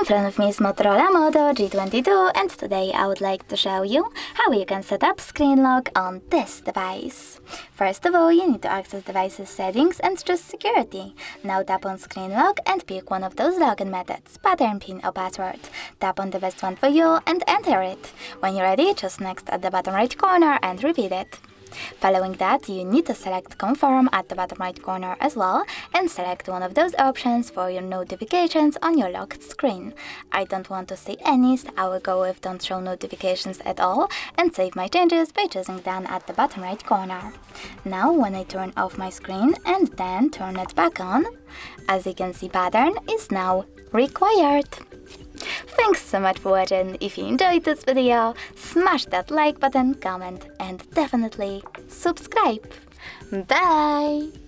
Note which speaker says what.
Speaker 1: In front of me is Motorola Moto G22, and today I would like to show you how you can set up screen lock on this device. First of all, you need to access device's settings and choose security. Now tap on screen lock and pick one of those login methods, pattern, pin or password. Tap on the best one for you and enter it. When you're ready, choose next at the bottom right corner and repeat it. Following that, you need to select confirm at the bottom right corner as well and select one of those options for your notifications on your locked screen. I don't want to see any, so I will go with don't show notifications at all and save my changes by choosing done at the bottom right corner. Now when I turn off my screen and then turn it back on, as you can see, pattern is now required. Thanks so much for watching. If you enjoyed this video, smash that like button, comment and definitely subscribe. Bye!